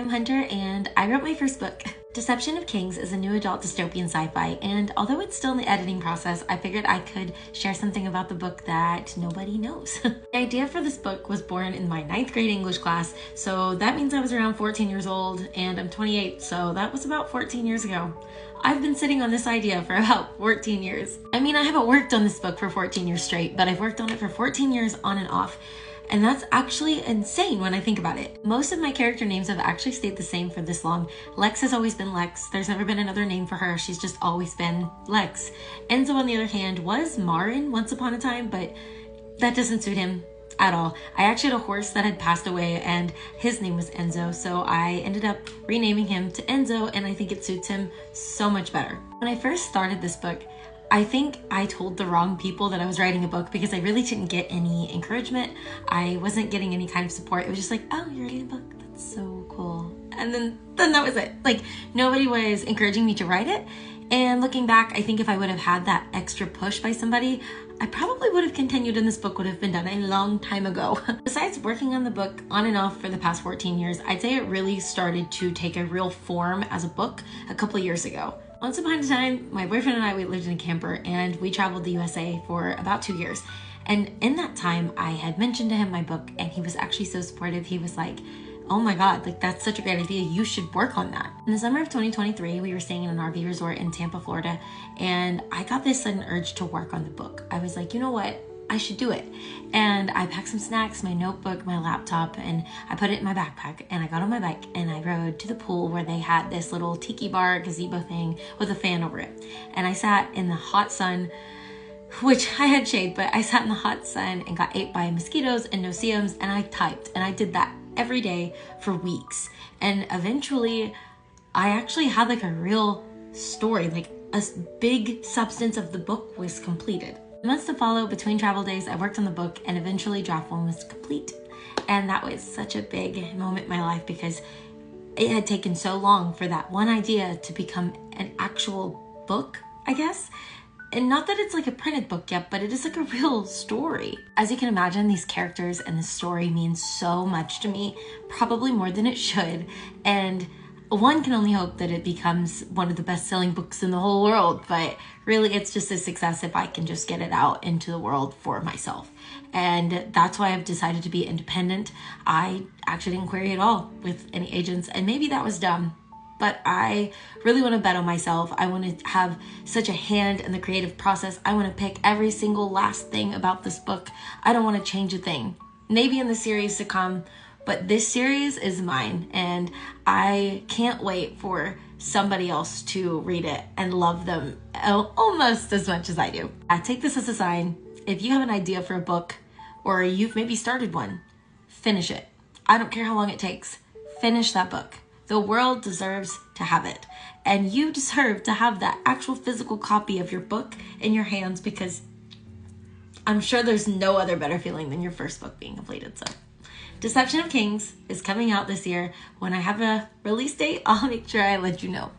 I'm Hunter, and I wrote my first book. Deception of Kings is a new adult dystopian sci-fi, and although it's still in the editing process, I figured I could share something about the book that nobody knows. The idea for this book was born in my 9th grade English class, so that means I was around 14 years old, and I'm 28, so that was about 14 years ago. I've been sitting on this idea for about 14 years. I mean, I haven't worked on this book for 14 years straight, but I've worked on it for 14 years on and off. And that's actually insane when I think about it. Most of my character names have actually stayed the same for this long. Lex has always been Lex. There's never been another name for her. She's just always been Lex. Enzo, on the other hand, was Marin once upon a time, but that doesn't suit him at all. I actually had a horse that had passed away and his name was Enzo, so I ended up renaming him to Enzo, and I think it suits him so much better. When I first started this book, I think I told the wrong people that I was writing a book because I really didn't get any encouragement. I wasn't getting any kind of support. It was just like, oh, you're writing a book? That's so cool. And then that was it. Like, nobody was encouraging me to write it. And looking back, I think if I would have had that extra push by somebody, I probably would have continued and this book would have been done a long time ago. Besides working on the book on and off for the past 14 years, I'd say it really started to take a real form as a book a couple of years ago. Once upon a time, my boyfriend and I, we lived in a camper and we traveled the USA for about 2 years. And in that time, I had mentioned to him my book and he was actually so supportive. He was like, oh my God, like that's such a great idea. You should work on that. In the summer of 2023, we were staying in an RV resort in Tampa, Florida, and I got this sudden urge to work on the book. I was like, you know what? I should do it. And I packed some snacks, my notebook, my laptop, and I put it in my backpack and I got on my bike and I rode to the pool where they had this little tiki bar gazebo thing with a fan over it. And I sat in the hot sun, which I had shade, but I sat in the hot sun and got ate by mosquitoes and no-see-ums, and I typed, and I did that every day for weeks. And eventually I actually had like a real story, like a big substance of the book was completed. The months to follow between travel days, I worked on the book and eventually draft one was complete. And that was such a big moment in my life because it had taken so long for that one idea to become an actual book, I guess. And not that it's like a printed book yet, but it is like a real story. As you can imagine, these characters and this story means so much to me, probably more than it should. And one can only hope that it becomes one of the best-selling books in the whole world, but really it's just a success if I can just get it out into the world for myself. And that's why I've decided to be independent. I actually didn't query at all with any agents, and maybe that was dumb, but I really want to bet on myself. I want to have such a hand in the creative process. I want to pick every single last thing about this book. I don't want to change a thing. Maybe in the series to come, but this series is mine, and I can't wait for somebody else to read it and love them almost as much as I do. I take this as a sign. If you have an idea for a book, or you've maybe started one, finish it. I don't care how long it takes. Finish that book. The world deserves to have it, and you deserve to have that actual physical copy of your book in your hands, because I'm sure there's no other better feeling than your first book being completed. So Deception of Kings is coming out this year. When I have a release date, I'll make sure I let you know.